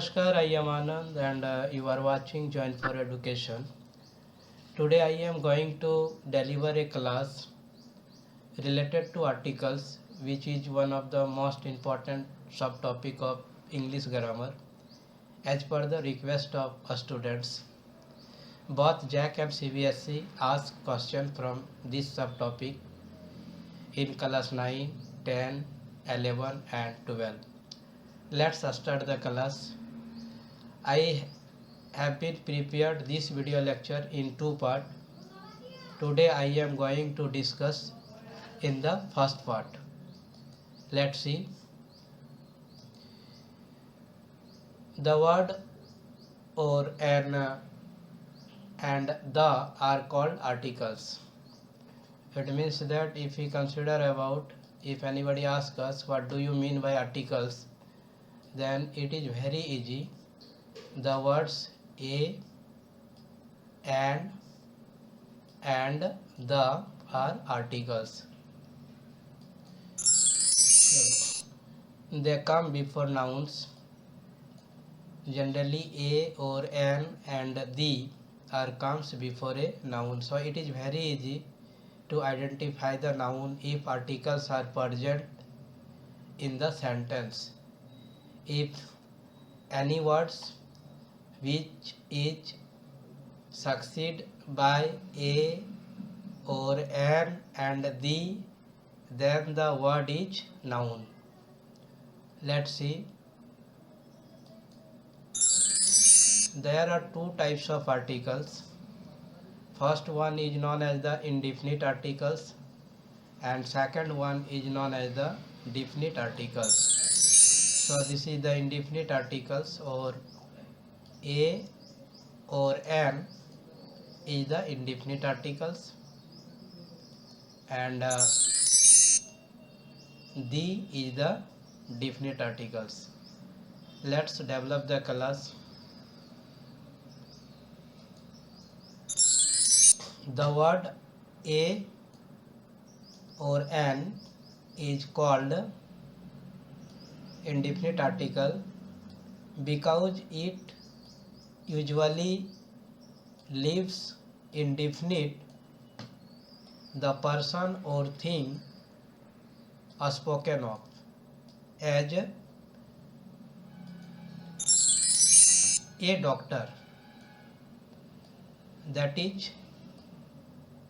Namaskar, I am Anand and you are watching Join for Education. Today I am going to deliver a class related to articles, which is one of the most important subtopic of English grammar as per the request of students. Both Jack and CBSE ask questions from this subtopic in class 9, 10, 11 and 12. Let's start the class. I have been prepared this video lecture in two parts. Today I am going to discuss in the first part. Let's see. The word or an and the are called articles. It means that if we consider about, if anybody asks us what do you mean by articles, then it is very easy. The words a and the are articles. They come before nouns. Generally a or an and the are comes before a noun. So it is very easy to identify the noun if articles are present in the sentence. If any words which is succeed by a or an and the, then the word is noun. Let's see. There are two types of articles. First one is known as the indefinite articles and second one is known as the definite articles. So this is the indefinite articles, or a or an is the indefinite articles and the is the definite articles. Let's develop the class. The word a or an is called indefinite article because it usually leaves indefinite the person or thing spoken of, as a doctor, that is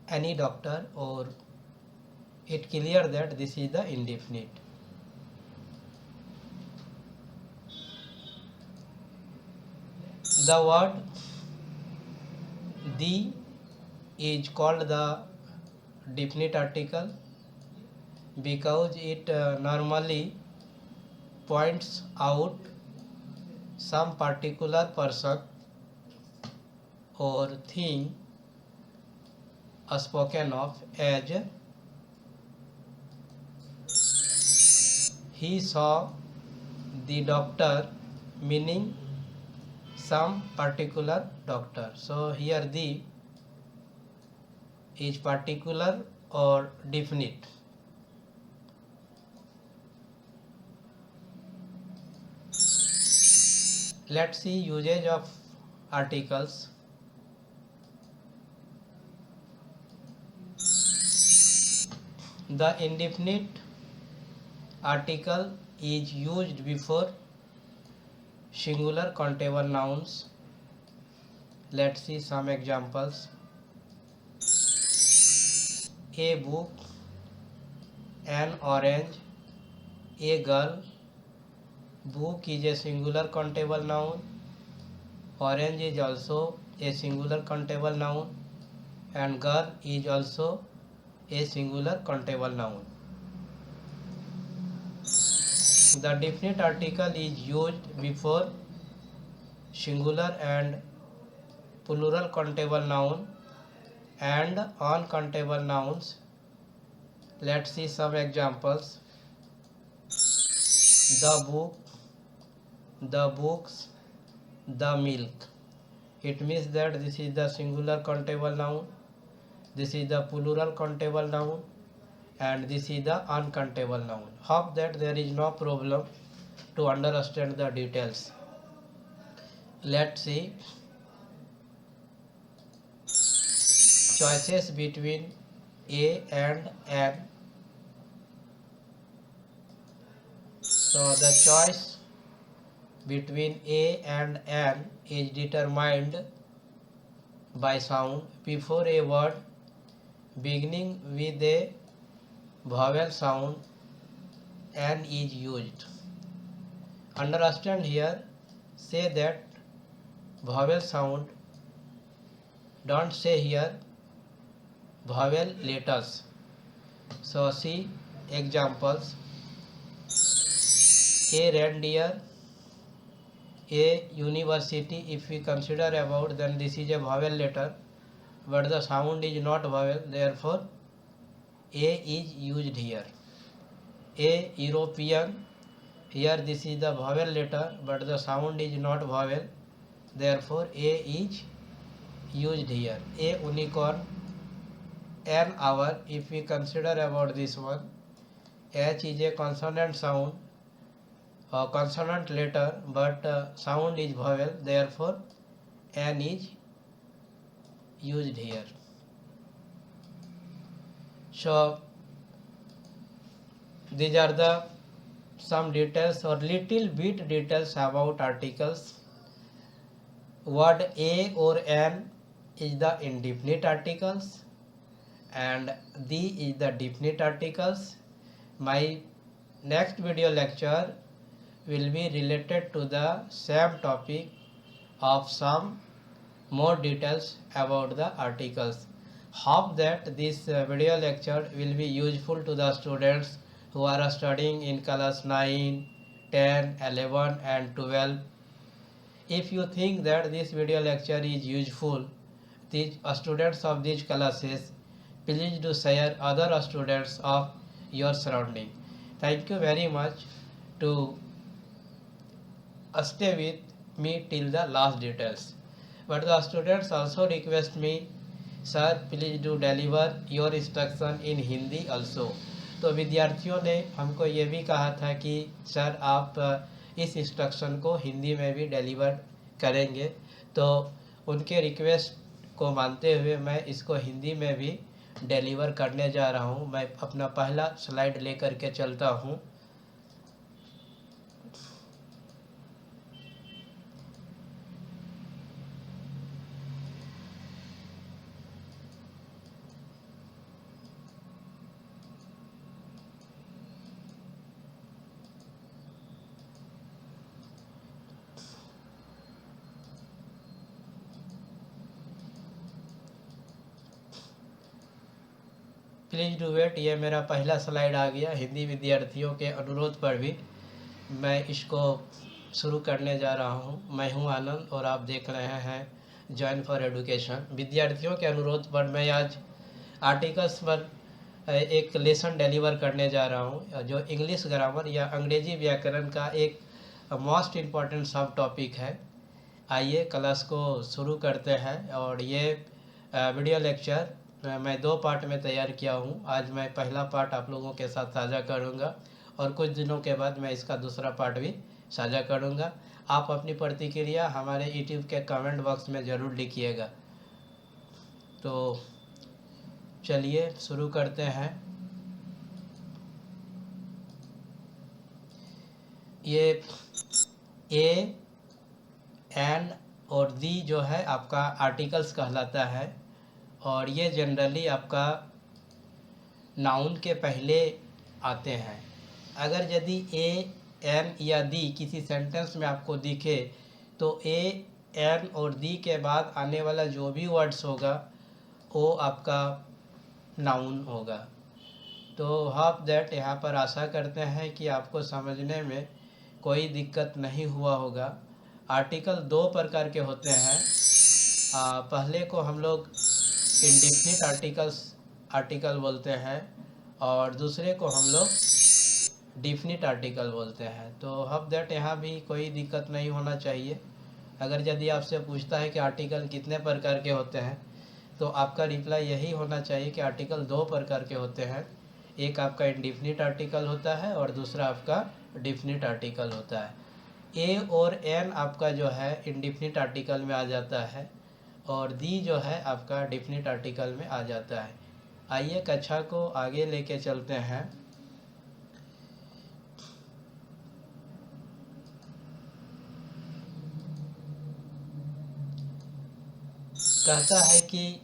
any doctor, or it clear that this is the indefinite. The word the is called the definite article because it normally points out some particular person or thing spoken of, as he saw the doctor, meaning some particular doctor. So here the is particular or definite. Let's see usage of articles. The indefinite article is used before singular countable nouns. Let's see some examples. A book, an orange, a girl. Book is a singular countable noun. Orange is also a singular countable noun and girl is also a singular countable noun. The definite article is used before singular and plural countable noun and uncountable nouns. Let's see some examples. The book, the books, the milk. It means that this is the singular countable noun, this is the plural countable noun and this is the uncountable noun. Hope that there is no problem to understand the details. let's see choices between A and N. So the choice between A and N is determined by sound. Before a word beginning with a vowel sound, N is used. Understand here, say that vowel sound, don't say here vowel letters. So see examples: a reindeer, a university. If we consider about, then this is a vowel letter, but the sound is not vowel, therefore a is used here. A European, here this is the vowel letter, but the sound is not vowel, therefore a is used here. A unicorn, an hour. If we consider about this one, H is a consonant sound, consonant letter, but sound is vowel, therefore N is used here. So these are the some details or little bit details about articles. Word A or N is the indefinite articles and D is the definite articles. My next video lecture will be related to the same topic of some more details about the articles. Hope that this video lecture will be useful to the students who are studying in class 9, 10, 11 and 12. If you think that this video lecture is useful, the students of these classes, please do share other students of your surrounding. Thank you very much to stay with me till the last details. But the students also request me, sir please do deliver your instruction in Hindi also. तो विद्यार्थियों ने हमको ये भी कहा था कि sir आप इस इंस्ट्रक्शन को हिंदी में भी डिलीवर करेंगे, तो उनके रिक्वेस्ट को मानते हुए मैं इसको हिंदी में भी डिलीवर करने जा रहा हूँ। मैं अपना पहला स्लाइड लेकर के चलता हूँ। प्लीज़ डू वेट, ये मेरा पहला स्लाइड आ गया। हिंदी विद्यार्थियों के अनुरोध पर भी मैं इसको शुरू करने जा रहा हूँ। मैं हूँ आनंद और आप देख रहे हैं जॉइन फॉर एडुकेशन। विद्यार्थियों के अनुरोध पर मैं आज आर्टिकल्स पर एक लेसन डिलीवर करने जा रहा हूँ, जो इंग्लिश ग्रामर या अंग्रेजी व्याकरण का एक मोस्ट इम्पॉर्टेंट सब टॉपिक है। आइए क्लास को शुरू करते हैं। और ये वीडियो लेक्चर मैं 2 पार्ट में तैयार किया हूँ। आज मैं पहला पार्ट आप लोगों के साथ साझा करूँगा और कुछ दिनों के बाद मैं इसका दूसरा पार्ट भी साझा करूँगा। आप अपनी प्रतिक्रिया हमारे यूट्यूब के कमेंट बॉक्स में ज़रूर लिखिएगा। तो चलिए शुरू करते हैं। ये ए, एन और दी जो है आपका आर्टिकल्स कहलाता है और ये जनरली आपका नाउन के पहले आते हैं। अगर यदि ए, एन या दी किसी सेंटेंस में आपको दिखे तो ए, एन और दी के बाद आने वाला जो भी वर्ड्स होगा वो आपका नाउन होगा। तो होप दैट यहाँ पर आशा करते हैं कि आपको समझने में कोई दिक्कत नहीं हुआ होगा। आर्टिकल 2 प्रकार के होते हैं। पहले को हम लोग इंडिफिनिट आर्टिकल बोलते हैं और दूसरे को हम लोग डिफिनिट आर्टिकल बोलते हैं। तो होप दैट यहाँ भी कोई दिक्कत नहीं होना चाहिए। अगर यदि आपसे पूछता है कि आर्टिकल कितने प्रकार के होते हैं तो आपका रिप्लाई यही होना चाहिए कि आर्टिकल 2 प्रकार के होते हैं। एक आपका इंडिफिनिट आर्टिकल होता है और दूसरा आपका डिफिनिट आर्टिकल होता है। ए और एन आपका जो है इंडिफिनिट आर्टिकल में आ जाता है और दी जो है आपका डिफिनिट आर्टिकल में आ जाता है। आइए कक्षा को आगे लेके चलते हैं। कहता है कि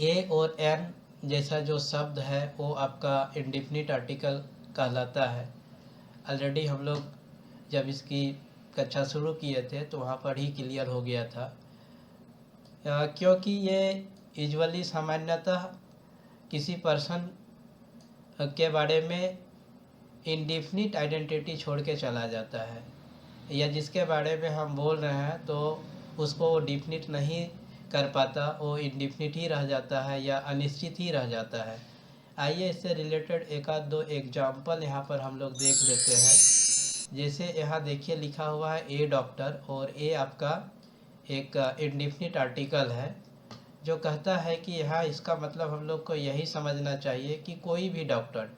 ए और एन जैसा जो शब्द है वो आपका इंडिफिनिट आर्टिकल कहलाता है। ऑलरेडी हम लोग जब इसकी कक्षा शुरू किए थे तो वहाँ पर ही क्लियर हो गया था, क्योंकि ये यूजुअली सामान्यतः किसी पर्सन के बारे में इंडिफिनिट आइडेंटिटी छोड़ के चला जाता है, या जिसके बारे में हम बोल रहे हैं तो उसको वो डिफिनिट नहीं कर पाता, वो इंडिफिनिट ही रह जाता है या अनिश्चित ही रह जाता है। आइए इससे रिलेटेड एक आध दो एग्जाम्पल यहाँ पर हम लोग देख लेते हैं। जैसे यहाँ देखिए लिखा हुआ है ए डॉक्टर, और ए आपका एक इंडिफिनिट आर्टिकल है जो कहता है कि यहाँ इसका मतलब हम लोग को यही समझना चाहिए कि कोई भी डॉक्टर,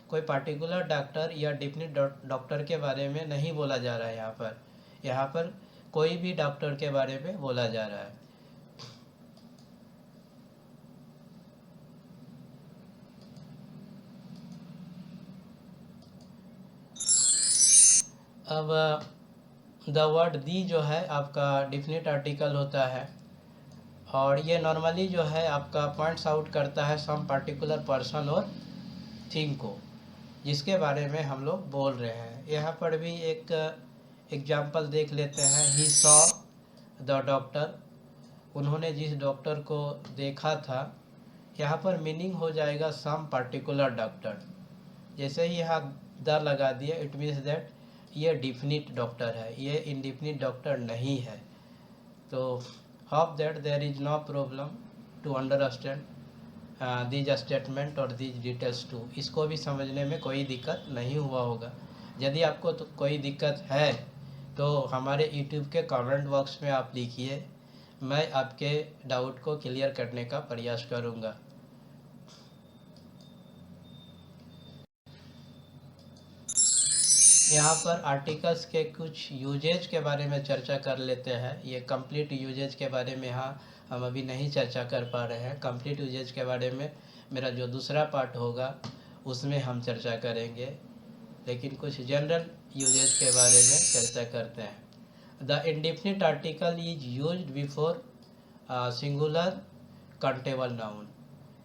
कोई पार्टिकुलर डॉक्टर या डिफिनिट डॉक्टर के बारे में नहीं बोला जा रहा है। यहाँ पर कोई भी डॉक्टर के बारे में बोला जा रहा है। अब द वर्ड दी जो है आपका डिफिनिट आर्टिकल होता है, और ये नॉर्मली जो है आपका पॉइंट्स आउट करता है सम पार्टिकुलर पर्सन और थिंग को, जिसके बारे में हम लोग बोल रहे हैं। यहाँ पर भी एक एग्जाम्पल देख लेते हैं। ही सॉ द डॉक्टर, उन्होंने जिस डॉक्टर को देखा था। यहाँ पर मीनिंग हो जाएगा सम पार्टिकुलर डॉक्टर। जैसे ही यहाँ द लगा दिया, इट मीन्स दैट ये डिफिनिट डॉक्टर है, ये इंडिफिनिट डॉक्टर नहीं है। तो hope that there is no problem to understand these statement और दीज डिटेल्स टू। इसको भी समझने में कोई दिक्कत नहीं हुआ होगा। यदि आपको तो कोई दिक्कत है तो हमारे यूट्यूब के कमेंट बॉक्स में आप लिखिए, मैं आपके डाउट को क्लियर करने का प्रयास करूँगा। यहाँ पर आर्टिकल्स के कुछ यूजेज के बारे में चर्चा कर लेते हैं। ये कंप्लीट यूजेज के बारे में यहाँ हम अभी नहीं चर्चा कर पा रहे हैं। कंप्लीट यूजेज के बारे में मेरा जो दूसरा पार्ट होगा उसमें हम चर्चा करेंगे, लेकिन कुछ जनरल यूजेज के बारे में चर्चा करते हैं। The indefinite article is used before singular countable noun.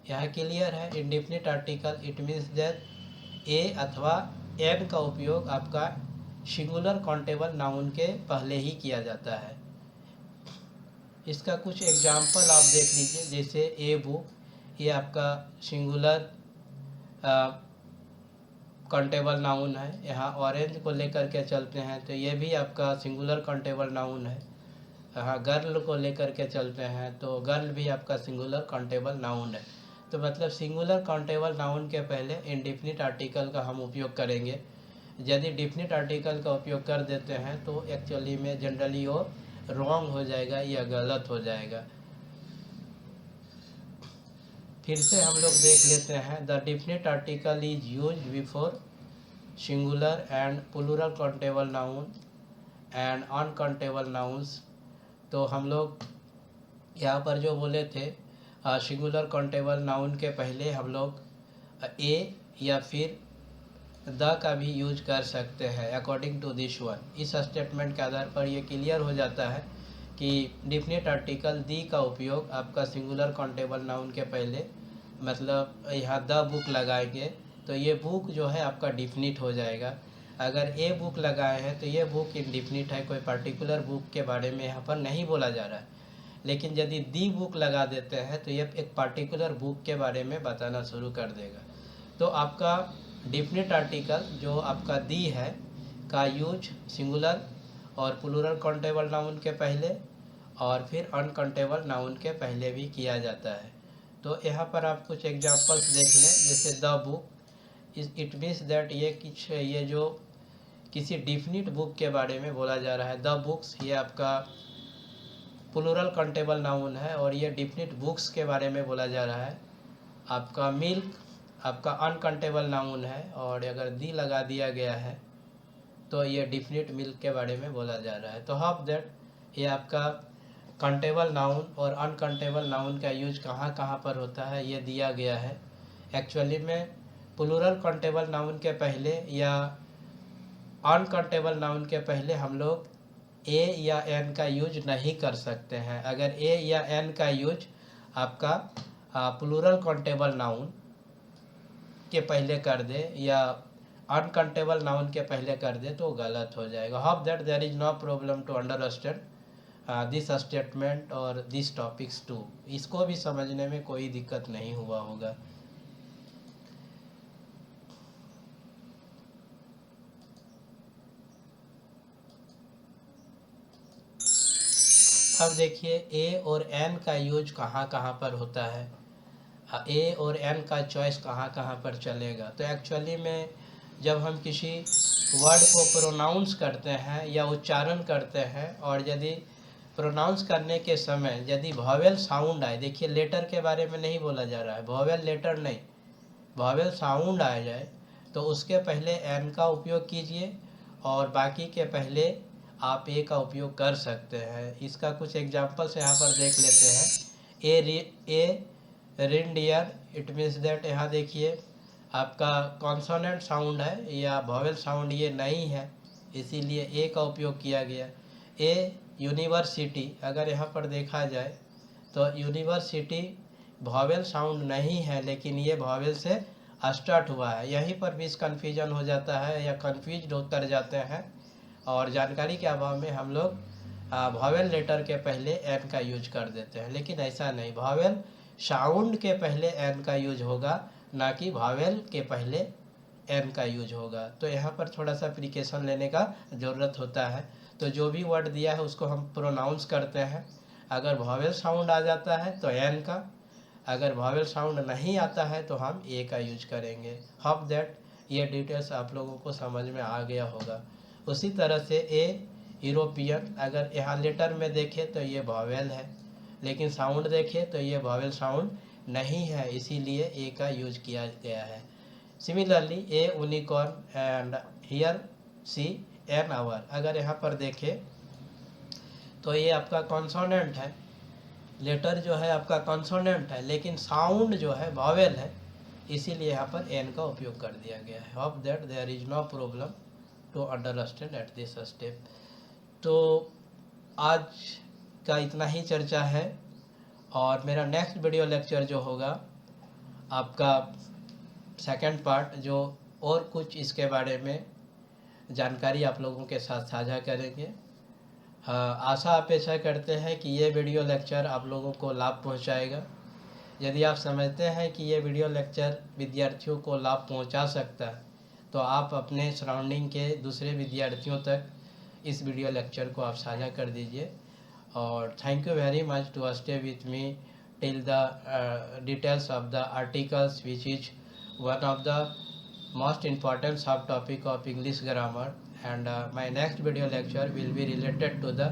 यहाँ क्लियर है, indefinite article it means that a अथवा एन का उपयोग आपका सिंगुलर काउंटेबल नाउन के पहले ही किया जाता है। इसका कुछ एग्जाम्पल आप देख लीजिए। जैसे ए बुक, ये आपका सिंगुलर काउंटेबल नाउन है। यहाँ ऑरेंज को लेकर के चलते हैं तो ये भी आपका सिंगुलर काउंटेबल नाउन है। यहाँ गर्ल को लेकर के चलते हैं तो गर्ल भी आपका सिंगुलर काउंटेबल नाउन है। तो मतलब सिंगुलर काउंटेबल नाउन के पहले इंडिफिनिट आर्टिकल का हम उपयोग करेंगे। यदि डिफिनिट आर्टिकल का उपयोग कर देते हैं तो एक्चुअली में जनरली वो रॉन्ग हो जाएगा या गलत हो जाएगा। फिर से हम लोग देख लेते हैं। The definite article is used before singular and plural countable noun and uncountable nouns. तो हम लोग यहाँ पर जो बोले थे सिंगुलर काउंटेबल नाउन के पहले हम लोग ए या फिर द का भी यूज कर सकते हैं अकॉर्डिंग टू दिस वन। इस स्टेटमेंट के आधार पर ये क्लियर हो जाता है कि डिफिनिट आर्टिकल दी का उपयोग आपका सिंगुलर काउंटेबल नाउन के पहले, मतलब यहाँ द बुक लगाएंगे तो ये बुक जो है आपका डिफिनिट हो जाएगा। अगर ए बुक लगाए हैं तो ये बुक इंडिफिनिट है, कोई पर्टिकुलर बुक के बारे में यहाँ पर नहीं बोला जा रहा है। लेकिन यदि दी बुक लगा देते हैं तो ये एक पर्टिकुलर बुक के बारे में बताना शुरू कर देगा। तो आपका डिफिनिट आर्टिकल जो आपका दी है का यूज सिंगुलर और प्लूरल काउंटेबल नाउन के पहले और फिर अनकाउंटेबल नाउन के पहले भी किया जाता है। तो यहाँ पर आप कुछ एग्जांपल्स देख लें। जैसे the book it means that ये जो किसी डिफिनिट बुक के बारे में बोला जा रहा है। द बुक्स ये आपका प्लूरल काउंटेबल नाउन है और ये डिफिनिट बुक्स के बारे में बोला जा रहा है। आपका मिल्क आपका अनकाउंटेबल नाउन है, और अगर दी लगा दिया गया है तो ये डिफिनिट मिल्क के बारे में बोला जा रहा है। तो होप दैट ये आपका काउंटेबल नाउन और अनकाउंटेबल नाउन का यूज कहाँ कहाँ पर होता है ये दिया गया है। एक्चुअली में प्लूरल काउंटेबल नाउन के पहले या अनकाउंटेबल नाउन के पहले हम लोग ए या एन का यूज नहीं कर सकते हैं। अगर ए या एन का यूज आपका प्लूरल काउंटेबल नाउन के पहले कर दे या अनकाउंटेबल नाउन के पहले कर दे तो गलत हो जाएगा। Hope that there is no problem to understand this statement और दिस टॉपिक्स टू। इसको भी समझने में कोई दिक्कत नहीं हुआ होगा। अब देखिए ए और एन का यूज कहाँ कहाँ पर होता है, ए और एन का चॉइस कहाँ कहाँ पर चलेगा। तो एक्चुअली में जब हम किसी वर्ड को प्रोनाउंस करते हैं या उच्चारण करते हैं और यदि प्रोनाउंस करने के समय यदि वॉवेल साउंड आए, देखिए लेटर के बारे में नहीं बोला जा रहा है, वॉवेल लेटर नहीं, वॉवेल साउंड आ जाए तो उसके पहले एन का उपयोग कीजिए और बाकी के पहले आप ए का उपयोग कर सकते हैं। इसका कुछ एग्जाम्पल्स यहाँ पर देख लेते हैं। ए रिंडियर, इट मीन्स दैट यहाँ देखिए आपका कॉन्सोनेंट साउंड है या वॉवेल साउंड ये नहीं है, इसीलिए ए का उपयोग किया गया। ए यूनिवर्सिटी, अगर यहाँ पर देखा जाए तो यूनिवर्सिटी वॉवेल साउंड नहीं है लेकिन ये वॉवेल से स्टार्ट हुआ है। यहीं पर भी कन्फ्यूजन हो जाता है या कन्फ्यूज कर जाते हैं और जानकारी के अभाव में हम लोग वॉवेल लेटर के पहले एन का यूज कर देते हैं, लेकिन ऐसा नहीं, वॉवेल साउंड के पहले एन का यूज होगा, ना कि वॉवेल के पहले एन का यूज होगा। तो यहाँ पर थोड़ा सा प्रिकॉशन लेने का ज़रूरत होता है। तो जो भी वर्ड दिया है उसको हम प्रोनाउंस करते हैं, अगर वॉवेल साउंड आ जाता है तो एन का, अगर वॉवेल साउंड नहीं आता है तो हम ए का यूज करेंगे। होप दैट ये डिटेल्स आप लोगों को समझ में आ गया होगा। उसी तरह से ए यूरोपियन, अगर यहाँ लेटर में देखें तो ये वॉवेल है लेकिन साउंड देखें तो ये वॉवेल साउंड नहीं है, इसीलिए ए का यूज किया गया है। Similarly a unicorn and here see an hour, अगर यहाँ पर देखें तो ये आपका कॉन्सोनेंट है, लेटर जो है आपका कॉन्सोनेंट है लेकिन साउंड जो है वॉवेल है, इसीलिए यहाँ पर एन का उपयोग कर दिया गया है। Hope that there is no problem to understand at this step. तो आज का इतना ही चर्चा है और मेरा नेक्स्ट वीडियो लेक्चर जो होगा आपका सेकंड पार्ट, जो और कुछ इसके बारे में जानकारी आप लोगों के साथ साझा करेंगे। आशा अपेक्षा करते हैं कि ये वीडियो लेक्चर आप लोगों को लाभ पहुंचाएगा। यदि आप समझते हैं कि ये वीडियो लेक्चर विद्यार्थियों को लाभ पहुंचा सकता है तो आप अपने सराउंडिंग के दूसरे विद्यार्थियों तक इस वीडियो लेक्चर को आप साझा कर दीजिए। और thank you very much to stay with me till the details of the articles which is one of the most important subtopic of English grammar, and my next video lecture will be related to the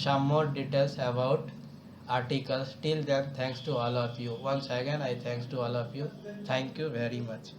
some more details about articles. Till then, thanks to all of you. Once again, I thanks to all of you. Thank you very much.